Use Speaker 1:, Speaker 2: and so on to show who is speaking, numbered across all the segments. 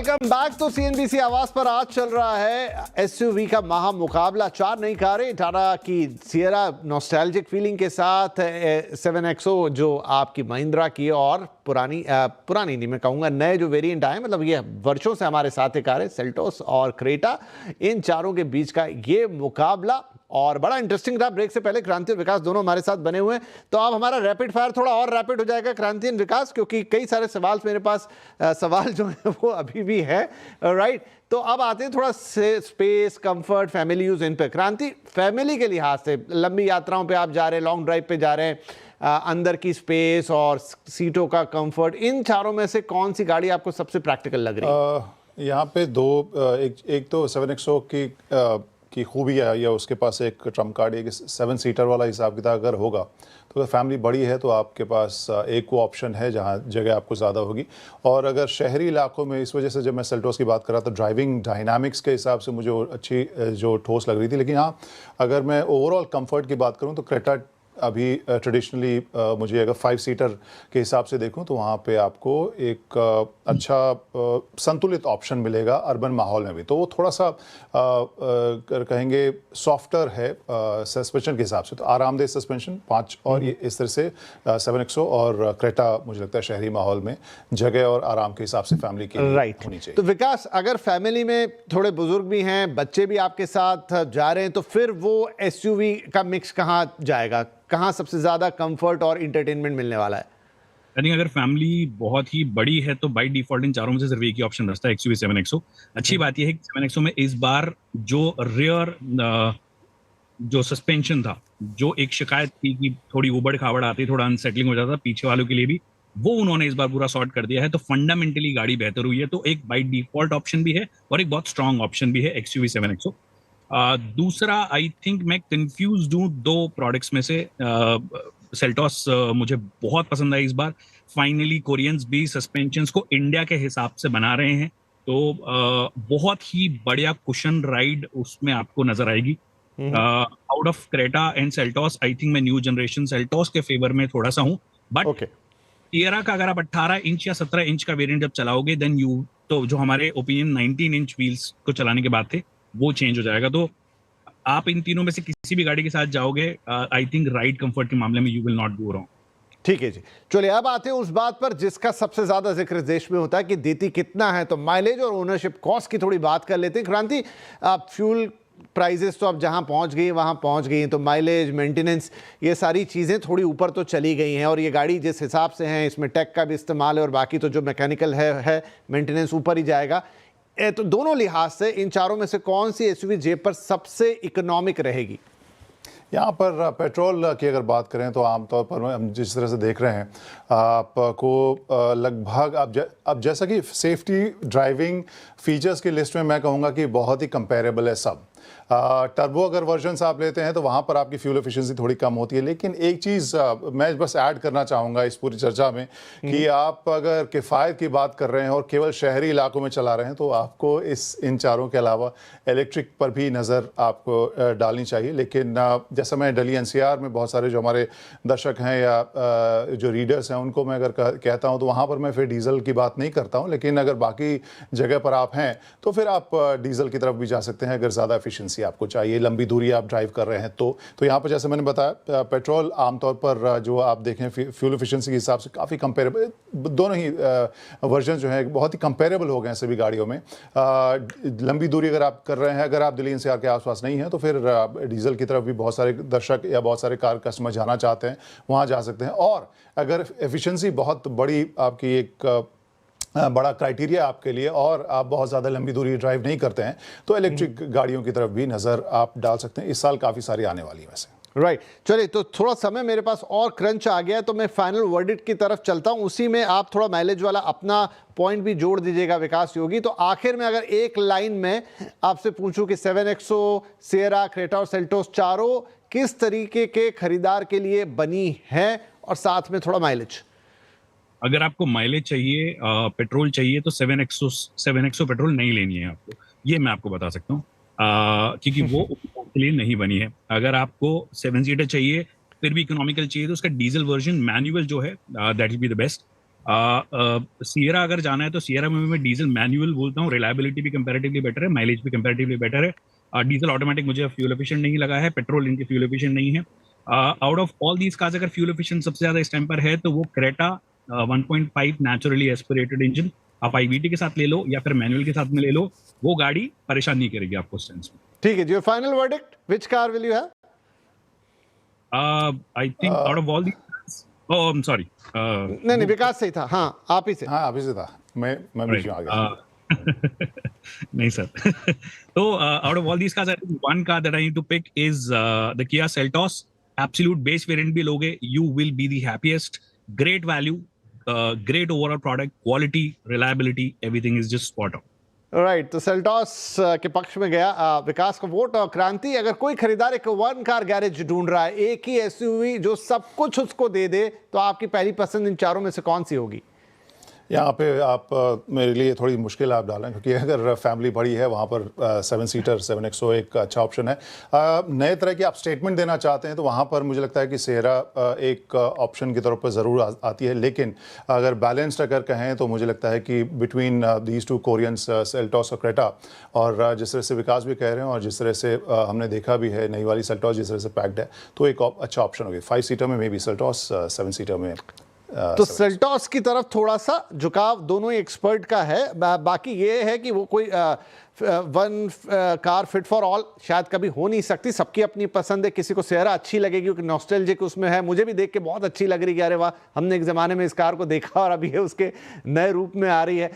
Speaker 1: Welcome back. तो CNBC आवाज पर आज चल रहा है एसयूवी का महा मुकाबला। 4 नई कारें, टाटा की सियरा नॉस्टैल्जिक फीलिंग के साथ 7XO जो आपकी महिंद्रा की, और पुरानी नहीं मैं कहूँगा नए जो वेरिएंट आए, मतलब ये वर्षों से हमारे साथ एक कार है सेल्टोस और क्रेटा। इन चारों के बीच का ये मुकाबला और बड़ा इंटरेस्टिंग रहा। ब्रेक से पहले क्रांति और विकास दोनों हमारे साथ बने हुए हैं, तो अब हमारा रैपिड फायर थोड़ा और रैपिड हो जाएगा क्रांति और विकास, क्योंकि कई सारे सवाल मेरे पास सवाल जो है वो अभी भी है। राइट, तो अब आते हैं थोड़ा space, comfort, family use in पे। क्रांति, फैमिली के लिहाज से लंबी यात्राओं पे आप जा रहे हैं, लॉन्ग ड्राइव पे जा रहे हैं, अंदर की स्पेस और सीटों का कंफर्ट, इन चारों में से कौन सी गाड़ी आपको सबसे प्रैक्टिकल लग रही है?
Speaker 2: यहाँ पे दो, एक तो 7XO की खूबी है, या उसके पास एक ट्रम्प कार्ड है कि 7 सीटर वाला हिसाब किताब अगर होगा तो अगर फैमिली बड़ी है तो आपके पास एक वो ऑप्शन है जहाँ जगह आपको ज़्यादा होगी। और अगर शहरी इलाकों में, इस वजह से जब मैं सेल्टोस की बात कर रहा था, ड्राइविंग डायनामिक्स के हिसाब से मुझे अच्छी जो ठोस लग रही थी। लेकिन हाँ, अगर मैं ओवरऑल कंफर्ट की बात करूँ तो क्रेटा अभी ट्रेडिशनली मुझे अगर 5 सीटर के हिसाब से देखूं तो वहाँ पे आपको एक अच्छा संतुलित ऑप्शन मिलेगा अर्बन माहौल में भी। तो वो थोड़ा सा कहेंगे सॉफ्टर है सस्पेंशन के हिसाब से, तो आरामदेह सस्पेंशन 5, और ये इस तरह से 7XO और क्रेटा मुझे लगता है शहरी माहौल में जगह और आराम के हिसाब से फैमिली के लिए होनी चाहिए।
Speaker 1: तो विकास, अगर फैमिली में थोड़े बुजुर्ग भी हैं, बच्चे भी आपके साथ जा रहे हैं, तो फिर वो एसयूवी का मिक्स कहाँ जाएगा? कहाँ सबसे ज्यादा कंफर्ट और इंटरटेनमेंट मिलने वाला है?
Speaker 3: आई थिंक अगर फैमिली बहुत ही बड़ी है तो बाय डिफॉल्ट इन चारों में से सिर्फ एक ही ऑप्शन रहता है, एक्सयूवी 7XO। अच्छी बात यह है कि 7XO में इस बार जो रियर जो सस्पेंशन था, जो एक शिकायत थी कि थोड़ी उबड़ खाबड़ आती, थोड़ा अनसेटलिंग हो जाता पीछे वालों के लिए भी, वो उन्होंने इस बार पूरा सॉर्ट कर दिया है। तो फंडामेंटली गाड़ी बेहतर हुई है। तो एक बाय डिफॉल्ट ऑप्शन भी है और एक बहुत स्ट्रॉन्ग ऑप्शन भी है एक्सयूवी 7XO। दूसरा, आई थिंक मैं कंफ्यूज हूँ दो प्रोडक्ट्स में से। सेल्टोस मुझे बहुत पसंद आई इस बार। फाइनली कोरियंस भी सस्पेंशंस को इंडिया के हिसाब से बना रहे हैं, तो बहुत ही बढ़िया कुशन राइड उसमें आपको नजर आएगी। Out of Creta and Seltos, I think मैं न्यू जनरेशन सेल्टोस के फेवर में थोड़ा सा हूँ। बट टियरा का अगर आप 18 इंच या 17 इंच का वेरिएंट जब चलाओगे, देन यू, तो जो हमारे ओपिनियन 19 इंच व्हील्स को चलाने के बाद थे, वो चेंज हो जाएगा। तो आप इन तीनों में से किसी भी गाड़ी के साथ जाओगे, आई थिंक राइड कंफर्ट के मामले में you will not go wrong.
Speaker 1: ठीक है जी, चलिए अब आते हैं उस बात पर जिसका सबसे ज्यादा जिक्र देश में होता है कि देती कितना है। तो माइलेज और ओनरशिप कॉस्ट की थोड़ी बात कर लेते हैं। क्रांति, फ्यूल प्राइजेस तो अब जहां पहुंच गई वहां पहुंच गई, तो माइलेज, मेंटेनेंस, ये सारी चीज़ें थोड़ी ऊपर तो चली गई हैं, और ये गाड़ी जिस हिसाब से है इसमें टेक का भी इस्तेमाल है, और बाकी तो जो मैकेनिकल है मेंटेनेंस ऊपर ही जाएगा। तो दोनों लिहाज से इन चारों में से कौन सी एसयूवी जेब पर सबसे इकोनॉमिक रहेगी?
Speaker 2: यहाँ पर पेट्रोल की अगर बात करें तो आमतौर पर हम जिस तरह से देख रहे हैं, आपको लगभग अब जैसा कि सेफ्टी, ड्राइविंग फीचर्स की लिस्ट में मैं कहूँगा कि बहुत ही कंपेरेबल है सब। टर्बो अगर वर्जन्स आप लेते हैं तो वहाँ पर आपकी फ्यूल एफिशिएंसी थोड़ी कम होती है। लेकिन एक चीज़ मैं बस ऐड करना चाहूँगा इस पूरी चर्चा में कि आप अगर किफ़ायत की बात कर रहे हैं और केवल शहरी इलाकों में चला रहे हैं तो आपको इन चारों के अलावा इलेक्ट्रिक पर भी नज़र आपको डालनी चाहिए। लेकिन जैसा मैं दिल्ली एनसीआर में बहुत सारे जो हमारे दर्शक हैं या जो रीडर्स हैं उनको मैं अगर कहता हूँ तो वहाँ पर मैं फिर डीजल की बात नहीं करता हूँ। लेकिन अगर बाकी जगह पर आप हैं तो फिर आप डीजल की तरफ भी जा सकते हैं अगर ज़्यादा एफिशिएंसी आपको चाहिए, लंबी दूरी आप ड्राइव कर रहे हैं तो यहाँ पर जैसे मैंने बताया, पेट्रोल आमतौर पर जो आप देखें फ्यूल एफिशिएंसी के हिसाब से काफ़ी कंपेरेबल, दोनों ही वर्जन जो है बहुत ही कंपेरेबल हो गए हैं सभी गाड़ियों में। लंबी दूरी अगर आप कर रहे हैं, अगर आप दिल्ली एनसीआर के आसपास नहीं हैं तो फिर डीजल की तरफ भी बहुत सारे दर्शक या बहुत सारे कार कस्टमर जाना चाहते हैं, वहाँ जा सकते हैं। और अगर एफिशिएंसी बहुत बड़ी आपकी एक बड़ा क्राइटेरिया आपके लिए और आप बहुत ज़्यादा लंबी दूरी ड्राइव नहीं करते हैं तो इलेक्ट्रिक गाड़ियों की तरफ भी नज़र आप डाल सकते हैं। इस साल काफ़ी सारी आने वाली है वैसे।
Speaker 1: राइट, चलिए तो थोड़ा समय मेरे पास और क्रंच आ गया है, तो मैं फाइनल वर्डिक्ट की तरफ चलता हूं। उसी में आप थोड़ा माइलेज वाला अपना पॉइंट भी जोड़ दीजिएगा विकास योगी। तो आखिर में अगर एक लाइन में आपसे पूछूं कि 7XO, सियरा, क्रेटा और सेल्टोस चारों किस तरीके के खरीदार के लिए बनी है, और साथ में थोड़ा माइलेज?
Speaker 3: अगर आपको माइलेज चाहिए, पेट्रोल चाहिए, तो 7XO पेट्रोल नहीं लेनी है आपको, ये मैं आपको बता सकता हूँ, क्योंकि वो के लिए नहीं बनी है। अगर आपको 7 सीटर चाहिए फिर भी इकोनॉमिकल चाहिए तो उसका डीजल वर्जन मैनुअल जो है that will be the best. Sierra अगर जाना है तो सियरा में मैं डीजल मैनुअल बोलता हूँ, रिलायबिलिटी भी कंपैरेटिवली बेटर है, माइलेज भी कंपैरेटिवली बेटर है। डीजल ऑटोमेटिक मुझे फ्यूल एफिशिएंट नहीं लगा है, पेट्रोल इनके फ्यूल एफिशिएंट नहीं है। Out of all these cars अगर फ्यूल एफिशिएंट सबसे ज्यादा इस टाइम पर है तो वो क्रेटा 1.5 नेचुरली एस्पिरेटेड इंजन, आप आईवीटी के साथ ले लो या फिर मैनुअल के साथ में ले लो, वो गाड़ी परेशान नहीं करेगी आपको उस सेंस में।
Speaker 1: ठीक है जी, final verdict, which car will you have?
Speaker 3: I think out of all these, oh I am sorry,
Speaker 1: नहीं विकास सही था, हाँ आप ही से।
Speaker 2: हाँ अभी से था, मैं बीच में आ गया।
Speaker 3: नहीं सर। तो out of all these cars, I think one car that I need to pick is the Kia Seltos. Absolute base variant भी लोगे, you will be the happiest. Great value, great overall product, quality, reliability, everything is just spot on.
Speaker 1: Right, तो Seltos के पक्ष में गया विकास का vote. और क्रांति, अगर कोई खरीदार एक वन कार गैरेज ढूंढ रहा है, एक ही एसयूवी जो सब कुछ उसको दे दे, तो आपकी पहली पसंद इन चारों में से कौन सी होगी?
Speaker 2: यहाँ पे आप मेरे लिए थोड़ी मुश्किल आप डालें, क्योंकि अगर फैमिली बड़ी है वहाँ पर 7 सीटर 7XO एक अच्छा ऑप्शन है। नए तरह की आप स्टेटमेंट देना चाहते हैं तो वहाँ पर मुझे लगता है कि सेरा एक ऑप्शन की तौर पर ज़रूर आती है, लेकिन अगर बैलेंस्ड अगर कहें तो मुझे लगता है कि between these two Koreans, Seltos और क्रेटा, और जिस तरह से विकास भी कह रहे हैं और जिस तरह से हमने देखा भी है नई वाली सेल्टॉस जिस तरह से पैक्ड है, तो एक अच्छा ऑप्शन होगी। 5 सीटर में मे बी सेल्टॉस, 7 सीटर में
Speaker 1: तो सेल्टॉस की तरफ थोड़ा सा झुकाव दोनों ही एक्सपर्ट का है। बाकी ये है कि वो कोई one car fit for all शायद कभी हो नहीं सकती, सबकी अपनी पसंद है। किसी को सेरा अच्छी लगेगी क्योंकि नॉस्टैल्जिक उसमें है, मुझे भी देख के बहुत अच्छी लग रही है, अरे वाह हमने एक ज़माने में इस कार को देखा और अभी ये उसके नए रूप में आ रही है।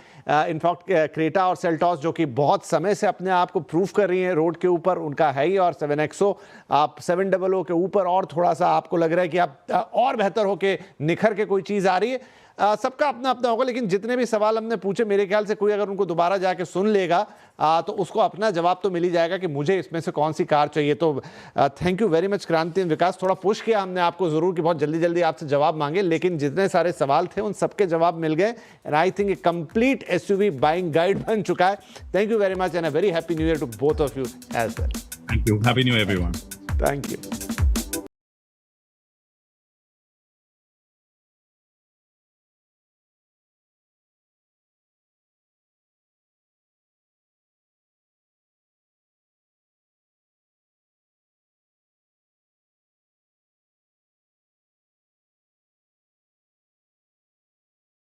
Speaker 1: इनफैक्ट क्रेटा और सेल्टॉस जो कि बहुत समय से अपने आप को प्रूव कर रही हैं रोड के ऊपर, उनका है ही। और 7XO आप 700 के ऊपर और थोड़ा सा आपको लग रहा है कि आप और बेहतर होके निखर के कोई चीज़ आ रही है। सबका अपना अपना होगा, लेकिन जितने भी सवाल हमने पूछे मेरे ख्याल से कोई अगर उनको दोबारा जाके सुन लेगा तो उसको अपना जवाब तो मिल ही जाएगा कि मुझे इसमें से कौन सी कार चाहिए। तो थैंक यू वेरी मच क्रांति एंड विकास। थोड़ा पुश किया हमने आपको ज़रूर कि बहुत जल्दी जल्दी आपसे जवाब मांगे, लेकिन जितने सारे सवाल थे उन सबके जवाब मिल गए। And I think a complete SUV buying guide बन चुका है। Thank you very much and a very happy new year to both of you as well.
Speaker 3: Thank you, happy new year everyone.
Speaker 1: Thank you.